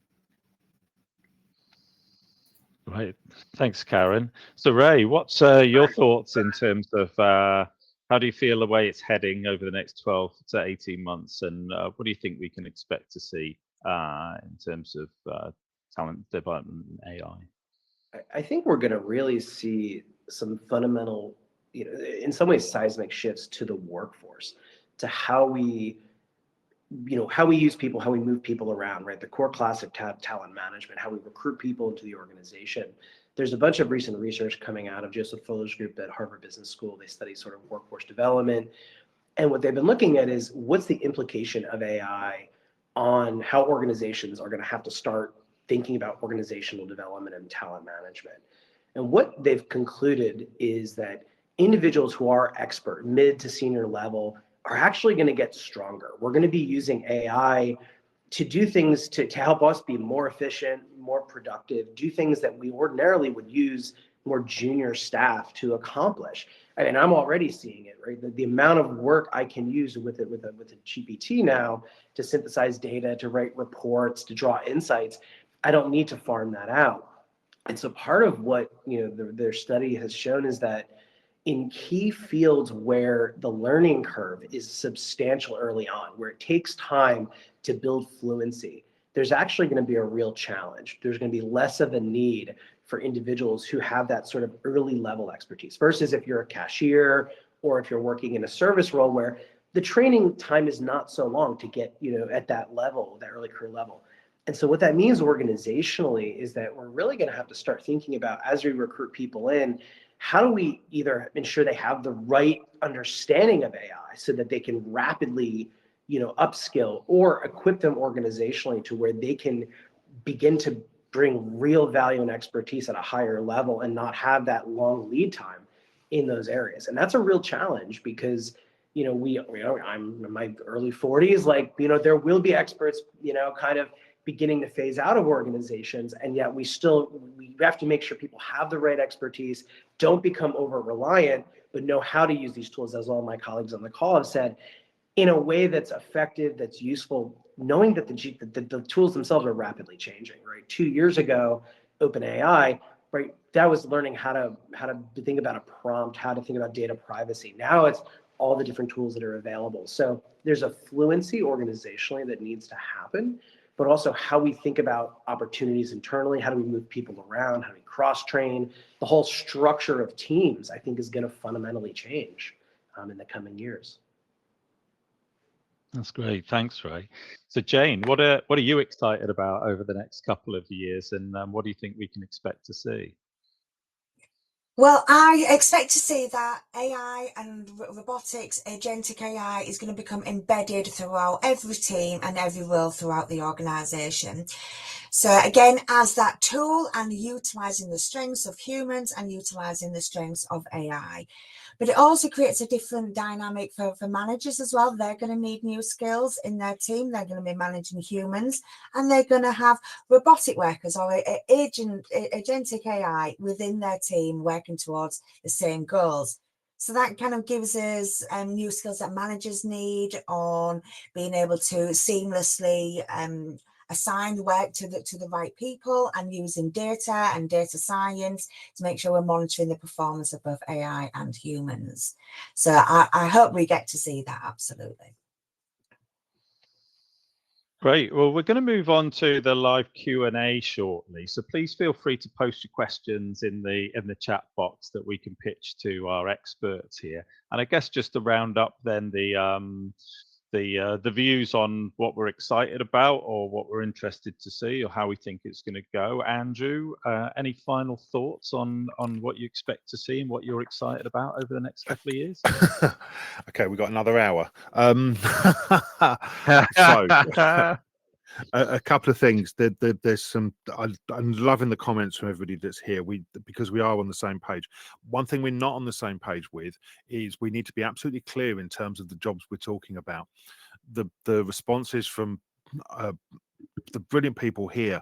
Right. Thanks, Karen. So Ray, what's your thoughts in terms of how do you feel the way it's heading over the next 12 to 18 months? And what do you think we can expect to see in terms of talent development and AI? I think we're going to really see some fundamental, in some ways, seismic shifts to the workforce, to how we use people, how we move people around, right? The core classic talent management, how we recruit people into the organization. There's a bunch of recent research coming out of Joseph Fuller's group at Harvard Business School. They study sort of workforce development. And what they've been looking at is what's the implication of AI on how organizations are going to have to start thinking about organizational development and talent management. And what they've concluded is that individuals who are expert, mid to senior level, are actually going to get stronger. We're going to be using AI to do things to help us be more efficient, more productive, do things that we ordinarily would use more junior staff to accomplish. And I'm already seeing it, right? The amount of work I can use with a GPT now to synthesize data, to write reports, to draw insights, I don't need to farm that out. And so part of what their study has shown is that in key fields where the learning curve is substantial early on, where it takes time to build fluency, there's actually going to be a real challenge. There's going to be less of a need for individuals who have that sort of early level expertise versus if you're a cashier or if you're working in a service role where the training time is not so long to get at that level, that early career level. And so what that means organizationally is that we're really going to have to start thinking about, as we recruit people in, how do we either ensure they have the right understanding of AI so that they can rapidly, upskill, or equip them organizationally to where they can begin to bring real value and expertise at a higher level and not have that long lead time in those areas. And that's a real challenge because, I'm in my early 40s, there will be experts, kind of beginning to phase out of organizations, and yet we have to make sure people have the right expertise, don't become over reliant, but know how to use these tools, as all my colleagues on the call have said, in a way that's effective, that's useful, knowing that the tools themselves are rapidly changing, right? 2 years ago, OpenAI, right, that was learning how to think about a prompt, how to think about data privacy. Now it's all the different tools that are available. So there's a fluency organizationally that needs to happen, but also how we think about opportunities internally, how do we move people around, how do we cross-train, the whole structure of teams, I think is going to fundamentally change in the coming years. That's great. Thanks, Ray. So Jane, what are you excited about over the next couple of years, and what do you think we can expect to see? Well, I expect to see that AI and robotics, agentic AI, is going to become embedded throughout every team and every role throughout the organisation. So again, as that tool and utilising the strengths of humans and utilising the strengths of AI. But it also creates a different dynamic for managers as well. They're going to need new skills in their team. They're going to be managing humans, and they're going to have robotic workers or agentic AI within their team working towards the same goals. So that kind of gives us new skills that managers need on being able to seamlessly assign the work to the right people, and using data and data science to make sure we're monitoring the performance of both AI and humans. So I hope we get to see that, absolutely. Great. Well, we're going to move on to the live Q&A shortly. So please feel free to post your questions in the chat box that we can pitch to our experts here. And I guess just to round up then the views on what we're excited about or what we're interested to see or how we think it's going to go. Andrew, any final thoughts on what you expect to see and what you're excited about over the next couple of years? Okay, we've got another hour. A couple of things. There's some. I'm loving the comments from everybody that's here. Because we are on the same page. One thing we're not on the same page with is we need to be absolutely clear in terms of the jobs we're talking about. The responses from the brilliant people here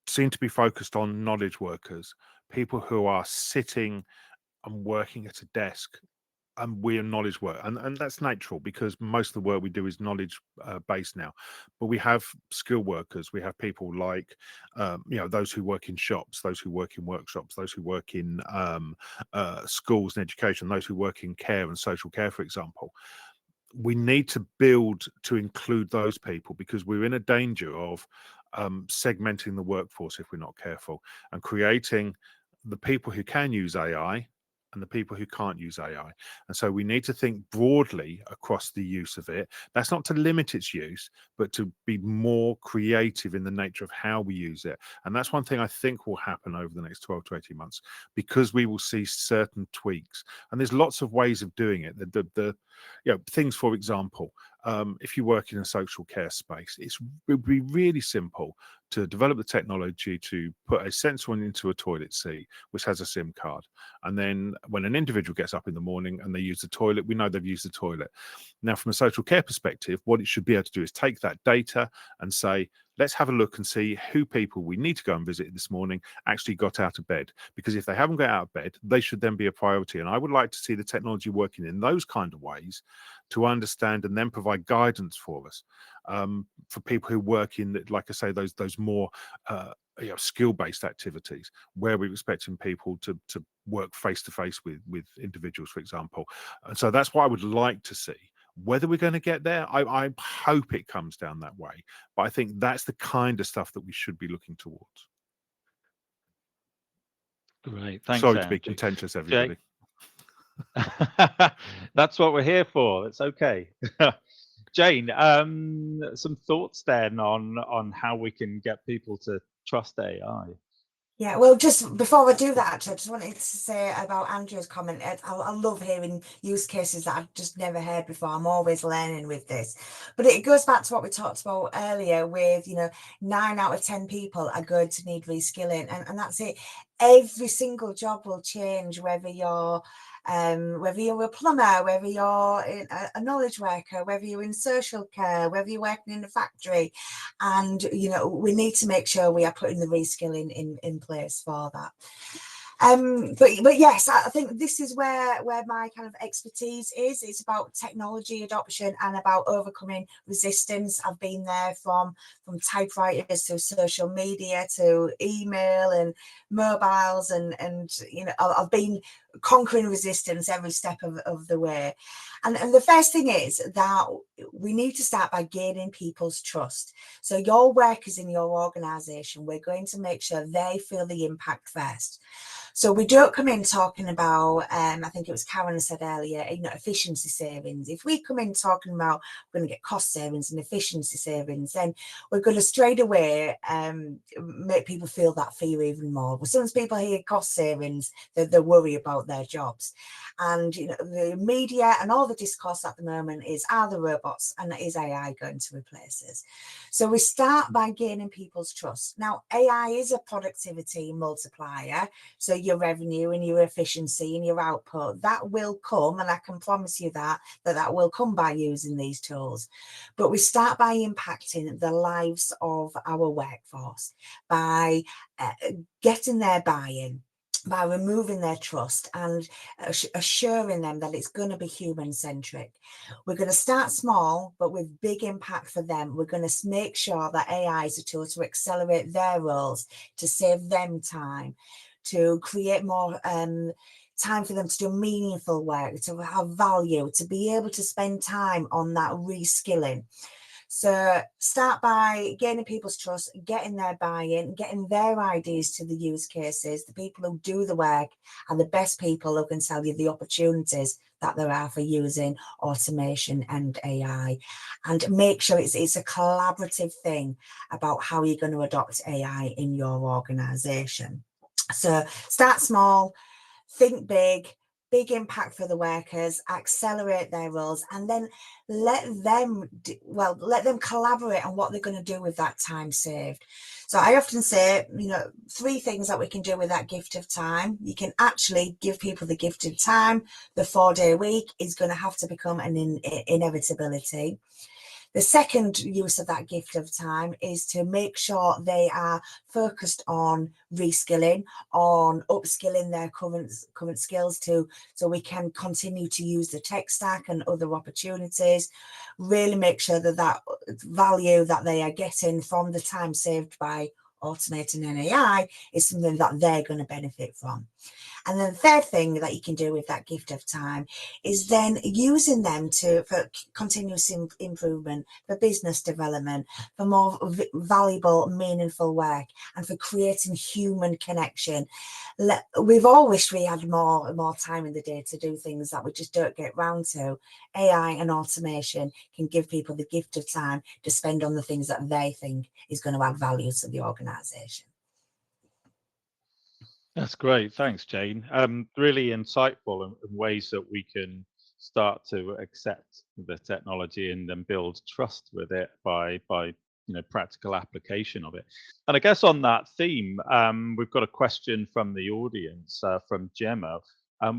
seem to be focused on knowledge workers, people who are sitting and working at a desk. And we're knowledge work, and that's natural because most of the work we do is knowledge based now. But we have skill workers. We have people like those who work in shops, those who work in workshops, those who work in schools and education, those who work in care and social care, for example. We need to build to include those people because we're in a danger of segmenting the workforce if we're not careful, and creating the people who can use AI and the people who can't use AI. And so we need to think broadly across the use of it. That's not to limit its use, but to be more creative in the nature of how we use it. And that's one thing I think will happen over the next 12 to 18 months, because we will see certain tweaks. And there's lots of ways of doing it. The things, for example, if you work in a social care space, it would be really simple to develop the technology to put a sensor into a toilet seat, which has a SIM card. And then when an individual gets up in the morning and they use the toilet, we know they've used the toilet. Now, from a social care perspective, what it should be able to do is take that data and say, let's have a look and see who people we need to go and visit this morning actually got out of bed. Because if they haven't got out of bed, they should then be a priority. And I would like to see the technology working in those kind of ways to understand and then provide guidance for us, for people who work in, like I say, those more skill-based activities where we're expecting people to work face-to-face with individuals, for example. And so that's what I would like to see. Whether we're going to get there, I hope it comes down that way. But I think that's the kind of stuff that we should be looking towards. Great. Thanks, Sorry Andrew. to be contentious, everybody. That's what we're here for. It's okay. Jane, some thoughts then on how we can get people to trust AI? Yeah, well, just before we do that, actually, I just wanted to say about Andrew's comment. I love hearing use cases that I've just never heard before. I'm always learning with this. But it goes back to what we talked about earlier with, 9 out of 10 people are going to need reskilling. And that's it. Every single job will change, whether you're a plumber, whether you're a knowledge worker, whether you're in social care, whether you're working in a factory. And, we need to make sure we are putting the reskilling in place for that. But yes, I think this is where my kind of expertise is. It's about technology adoption and about overcoming resistance. I've been there from typewriters to social media to email and mobiles, and I've been conquering resistance every step of the way. And the first thing is that we need to start by gaining people's trust. So your workers in your organisation, we're going to make sure they feel the impact first. So we don't come in talking about, I think it was Karen said earlier, efficiency savings. If we come in talking about we're going to get cost savings and efficiency savings, then we're going to straight away make people feel that fear even more. As soon as people hear cost savings, they worry about their jobs. And the media and all the discourse at the moment is, are the robots and is AI going to replace us? So we start by gaining people's trust. Now, AI is a productivity multiplier. So your revenue and your efficiency and your output, that will come, and I can promise you that will come by using these tools. But we start by impacting the lives of our workforce by getting their buy-in. by removing their trust and assuring them that it's going to be human-centric. We're going to start small, but with big impact for them. We're going to make sure that AI is a tool to accelerate their roles, to save them time, to create more time for them to do meaningful work, to have value, to be able to spend time on that reskilling. So start by gaining people's trust, getting their buy-in, getting their ideas to the use cases, the people who do the work, and the best people who can tell you the opportunities that there are for using automation and AI. And make sure it's a collaborative thing about how you're going to adopt AI in your organisation. So start small, think big impact for the workers, accelerate their roles, and then let them collaborate on what they're going to do with that time saved. So I often say, 3 things that we can do with that gift of time. You can actually give people the gift of time. The 4-day week is going to have to become an inevitability. The second use of that gift of time is to make sure they are focused on reskilling, on upskilling their current skills so we can continue to use the tech stack and other opportunities. Really make sure that value that they are getting from the time saved by automating an AI is something that they're going to benefit from. And then the third thing that you can do with that gift of time is then using them for continuous improvement, for business development, for more valuable, meaningful work, and for creating human connection. We've all wished we had more time in the day to do things that we just don't get round to. AI and automation can give people the gift of time to spend on the things that they think is going to add value to the organisation. That's great. Thanks, Jane. Really insightful in ways that we can start to accept the technology and then build trust with it by practical application of it. And I guess on that theme, we've got a question from the audience, from Gemma.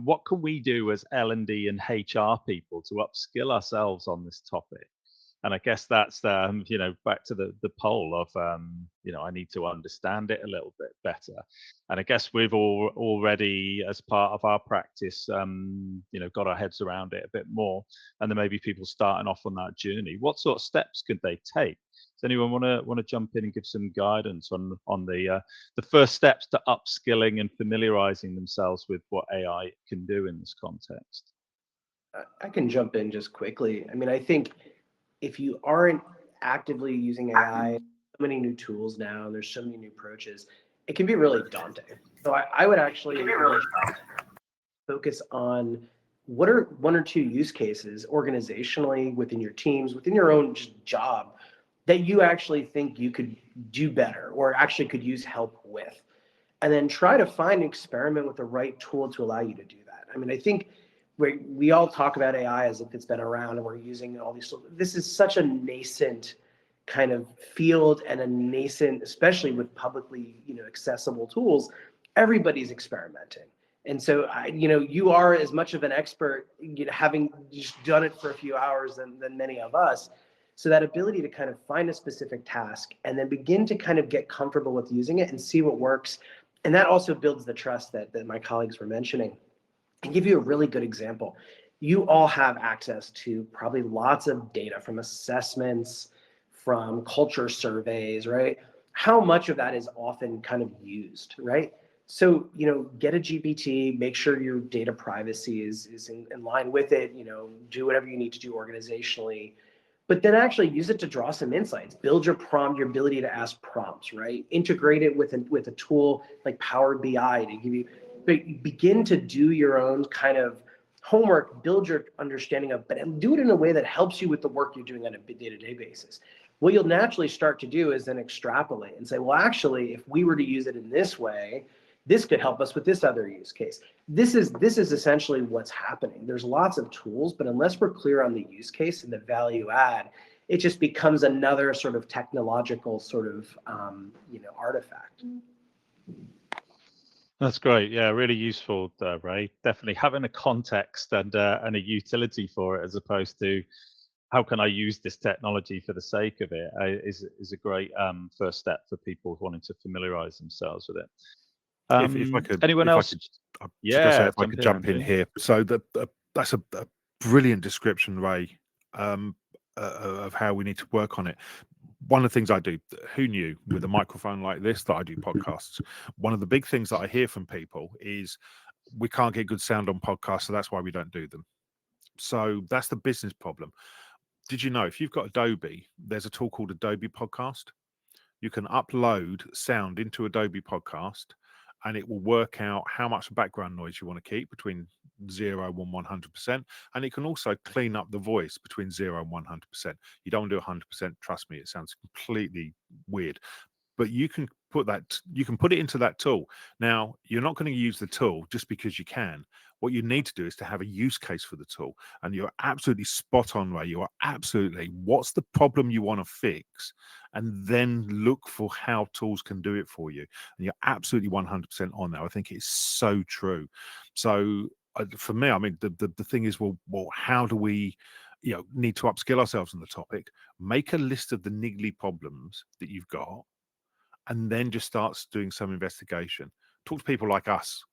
What can we do as L&D and HR people to upskill ourselves on this topic? And I guess that's back to the poll of I need to understand it a little bit better. And I guess we've all already, as part of our practice, got our heads around it a bit more. And there may be people starting off on that journey. What sort of steps could they take? Does anyone want to jump in and give some guidance on the first steps to upskilling and familiarizing themselves with what AI can do in this context? I can jump in just quickly. I mean, I think if you aren't actively using AI, so many new tools now, and there's so many new approaches, it can be really daunting. So I would actually focus on what are 1 or 2 use cases organizationally within your teams, within your own job, that you actually think you could do better or actually could use help with. And then try to find and experiment with the right tool to allow you to do that. I mean, I think we all talk about AI as if it's been around and we're using all these tools. This is such a nascent kind of field and a nascent, especially with publicly accessible tools, everybody's experimenting. And so, you are as much of an expert, having just done it for a few hours than many of us. So that ability to kind of find a specific task and then begin to kind of get comfortable with using it and see what works. And that also builds the trust that my colleagues were mentioning. And give you a really good example. You all have access to probably lots of data from assessments, from culture surveys, right? How much of that is often kind of used, right? So, get a GPT, make sure your data privacy is in line with it, do whatever you need to do organizationally, but then actually use it to draw some insights, build your ability to ask prompts, right? Integrate it with a tool like Power BI to give you, begin to do your own kind of homework, build your understanding of, but do it in a way that helps you with the work you're doing on a day-to-day basis. What you'll naturally start to do is then extrapolate and say, well, actually, if we were to use it in this way, this could help us with this other use case. This is essentially what's happening. There's lots of tools, but unless we're clear on the use case and the value add, it just becomes another sort of technological sort of artifact. That's great. Yeah, really useful, Ray. Definitely having a context and a utility for it, as opposed to how can I use this technology for the sake of it, is a great first step for people wanting to familiarize themselves with it. If I could, Anyone if I else? could, I'm just Yeah, gonna say if I jump could in, jump in Andrew. here. So that's a brilliant description, Ray, of how we need to work on it. One of the things I do, who knew, with a microphone like this, that I do podcasts. One of the big things that I hear from people is we can't get good sound on podcasts, so that's why we don't do them. So that's the business problem. Did you know if you've got Adobe, there's a tool called Adobe Podcast? You can upload sound into Adobe Podcast and it will work out how much background noise you want to keep between 0 and 100%. And it can also clean up the voice between 0 and 100%. You don't do 100%, trust me, it sounds completely weird. But you can put it into that tool. Now, you're not going to use the tool just because you can. What you need to do is to have a use case for the tool. And you're absolutely spot on, Ray. You are absolutely, what's the problem you want to fix? And then look for how tools can do it for you. And you're absolutely 100% on there. I think it's so true. So for me, I mean, the thing is, well, how do we, need to upskill ourselves on the topic? Make a list of the niggly problems that you've got, and then just starts doing some investigation. Talk to people like us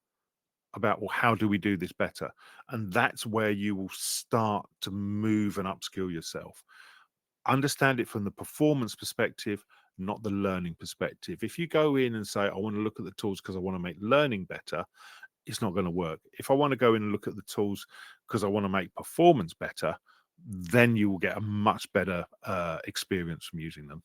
about, well, how do we do this better? And that's where you will start to move and upskill yourself. Understand it from the performance perspective, not the learning perspective. If you go in and say, I want to look at the tools because I want to make learning better, it's not going to work. If I want to go in and look at the tools because I want to make performance better, then you will get a much better experience from using them.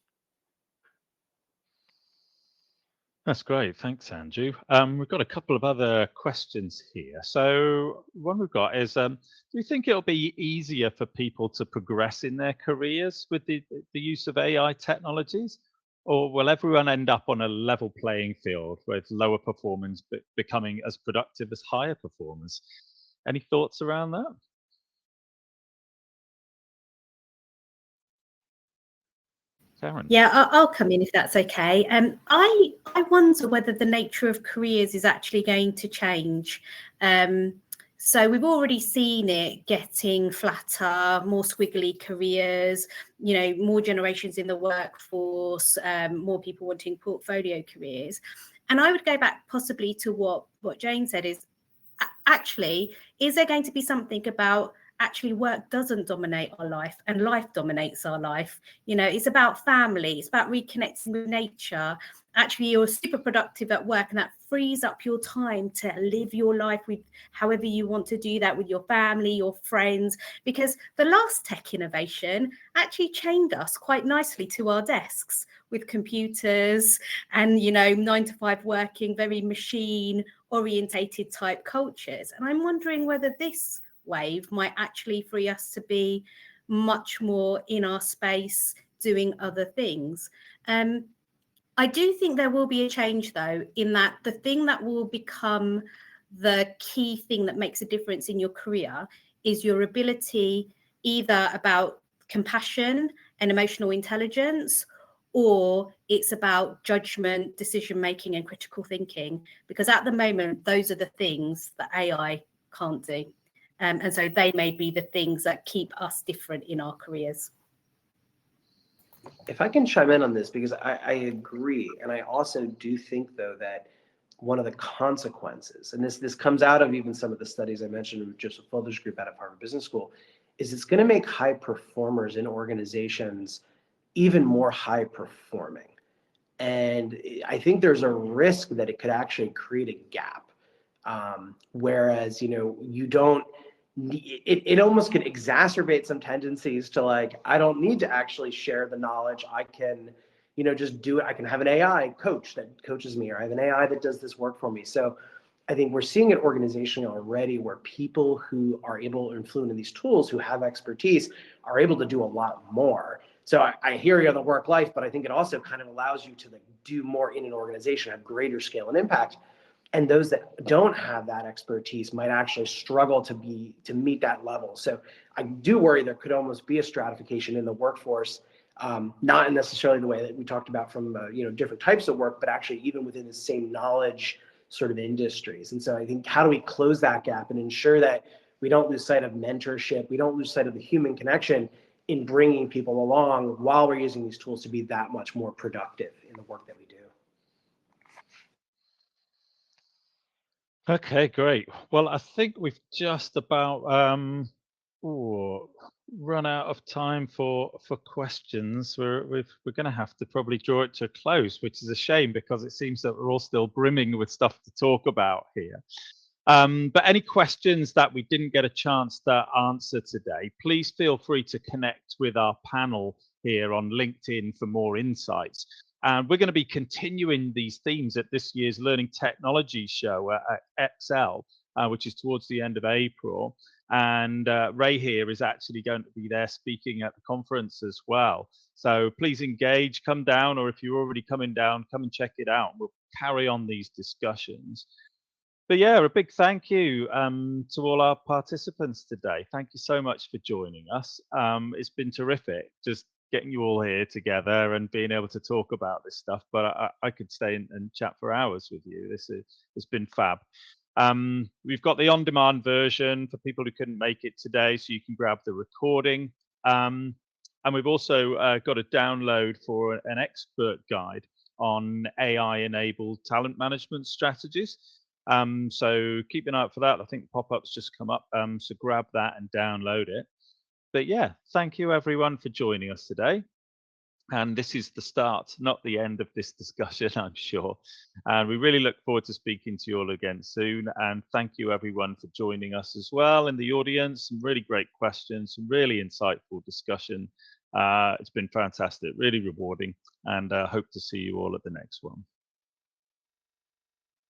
That's great. Thanks, Andrew. We've got a couple of other questions here. So one we've got is, do you think it'll be easier for people to progress in their careers with the use of AI technologies? Or will everyone end up on a level playing field with lower performers becoming as productive as higher performers? Any thoughts around that? Karen? Yeah, I'll come in if that's okay. I wonder whether the nature of careers is actually going to change. So we've already seen it getting flatter, more squiggly careers, more generations in the workforce, more people wanting portfolio careers. And I would go back possibly to what Jane said is, actually, is there going to be something about actually work doesn't dominate our life and life dominates our life? It's about family, it's about reconnecting with nature. Actually, you're super productive at work and that frees up your time to live your life with however you want to do that, with your family, your friends, because the last tech innovation actually chained us quite nicely to our desks with computers and 9 to 5 working, very machine orientated type cultures. And I'm wondering whether this wave might actually free us to be much more in our space doing other things. I do think there will be a change, though, in that the thing that will become the key thing that makes a difference in your career is your ability, either about compassion and emotional intelligence, or it's about judgment, decision making, and critical thinking. Because at the moment, those are the things that AI can't do. And so they may be the things that keep us different in our careers. If I can chime in on this, because I agree. And I also do think, though, that one of the consequences, and this comes out of even some of the studies I mentioned with Joseph Fulder's group out of Harvard Business School, is it's going to make high performers in organizations even more high performing. And I think there's a risk that it could actually create a gap. Whereas, you don't, it almost could exacerbate some tendencies to I don't need to actually share the knowledge. I can, just do it. I can have an AI coach that coaches me, or I have an AI that does this work for me. So I think we're seeing it organizationally already where people who are able to influence these tools, who have expertise, are able to do a lot more. So I hear you on the work life, but I think it also kind of allows you to do more in an organization, have greater scale and impact. And those that don't have that expertise might actually struggle to meet that level. So I do worry there could almost be a stratification in the workforce, not necessarily the way that we talked about from different types of work, but actually even within the same knowledge sort of industries. And so I think, how do we close that gap and ensure that we don't lose sight of mentorship, we don't lose sight of the human connection in bringing people along while we're using these tools to be that much more productive in the work that we do? Okay, great. Well, I think we've just about run out of time for questions. We're going to have to probably draw it to a close, which is a shame because it seems that we're all still brimming with stuff to talk about here. But any questions that we didn't get a chance to answer today, please feel free to connect with our panel here on LinkedIn for more insights. And we're going to be continuing these themes at this year's Learning Technology Show at XL, which is towards the end of April. And Ray here is actually going to be there speaking at the conference as well. So please engage, come down, or if you're already coming down, come and check it out. We'll carry on these discussions. But yeah, a big thank you to all our participants today. Thank you so much for joining us. It's been terrific just getting you all here together and being able to talk about this stuff. But I could stay and chat for hours with you. It's been fab. We've got the on-demand version for people who couldn't make it today, so you can grab the recording. And we've also got a download for an expert guide on AI-enabled talent management strategies. So keep an eye out for that. I think pop-ups just come up, so grab that and download it. But yeah, thank you everyone for joining us today. And this is the start, not the end of this discussion, I'm sure. And we really look forward to speaking to you all again soon. And thank you everyone for joining us as well in the audience. Some really great questions, some really insightful discussion. It's been fantastic, really rewarding, and hope to see you all at the next one.